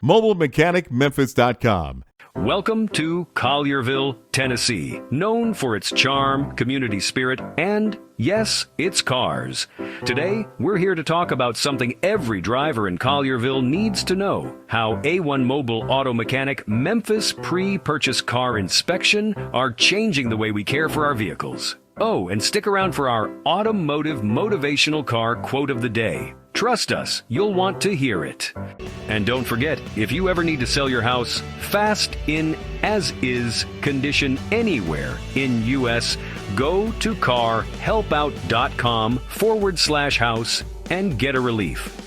MobileMechanicMemphis.com. Welcome to Collierville, Tennessee, known for its charm, community spirit, and, yes, its cars. Today, we're here to talk about something every driver in Collierville needs to know: how A1 Mobile Auto Mechanic Memphis pre-purchase car inspection are changing the way we care for our vehicles. Oh, and stick around for our automotive motivational car quote of the day. Trust us, you'll want to hear it. And don't forget, if you ever need to sell your house fast in as-is condition anywhere in U.S., go to carhelpout.com/house and get a relief.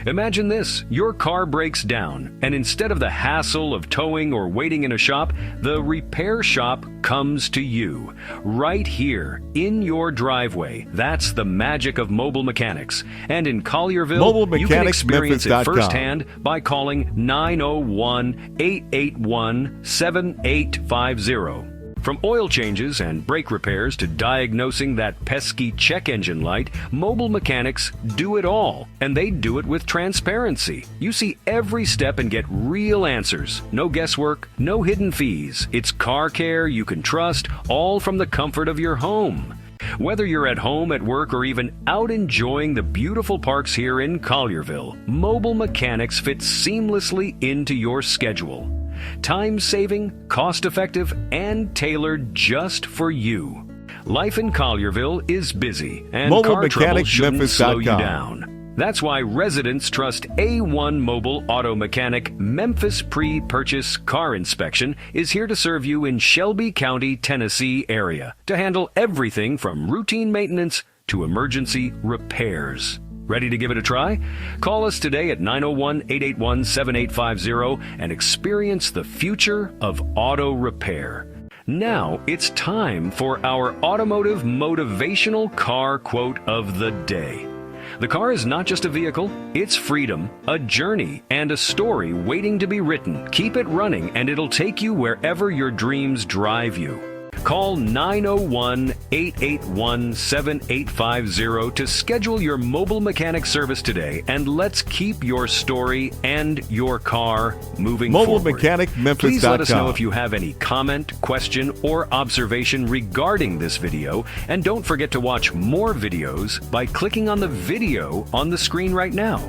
Imagine this: your car breaks down, and instead of the hassle of towing or waiting in a shop, the repair shop comes to you, right here in your driveway. That's the magic of mobile mechanics. And in Collierville, you can experience it firsthand by calling 901-881-7850. From oil changes and brake repairs to diagnosing that pesky check engine light, mobile mechanics do it all, and they do it with transparency. You see every step and get real answers. No guesswork, no hidden fees. It's car care you can trust, all from the comfort of your home. Whether you're at home, at work, or even out enjoying the beautiful parks here in Collierville, mobile mechanics fit seamlessly into your schedule. Time-saving, cost-effective, and tailored just for you. Life in Collierville is busy, and car trouble shouldn't slow you down. That's why residents trust A1 Mobile Auto Mechanic Memphis Pre-Purchase Car Inspection is here to serve you in Shelby County, Tennessee area to handle everything from routine maintenance to emergency repairs. Ready to give it a try? Call us today at 901-881-7850 and experience the future of auto repair. Now it's time for our automotive motivational car quote of the day. The car is not just a vehicle, it's freedom, a journey, and a story waiting to be written. Keep it running and it'll take you wherever your dreams drive you. Call 901-881-7850 to schedule your mobile mechanic service today, and let's keep your story and your car moving forward. MobileMechanicMemphis.com. Please let us know if you have any comment, question, or observation regarding this video, and don't forget to watch more videos by clicking on the video on the screen right now.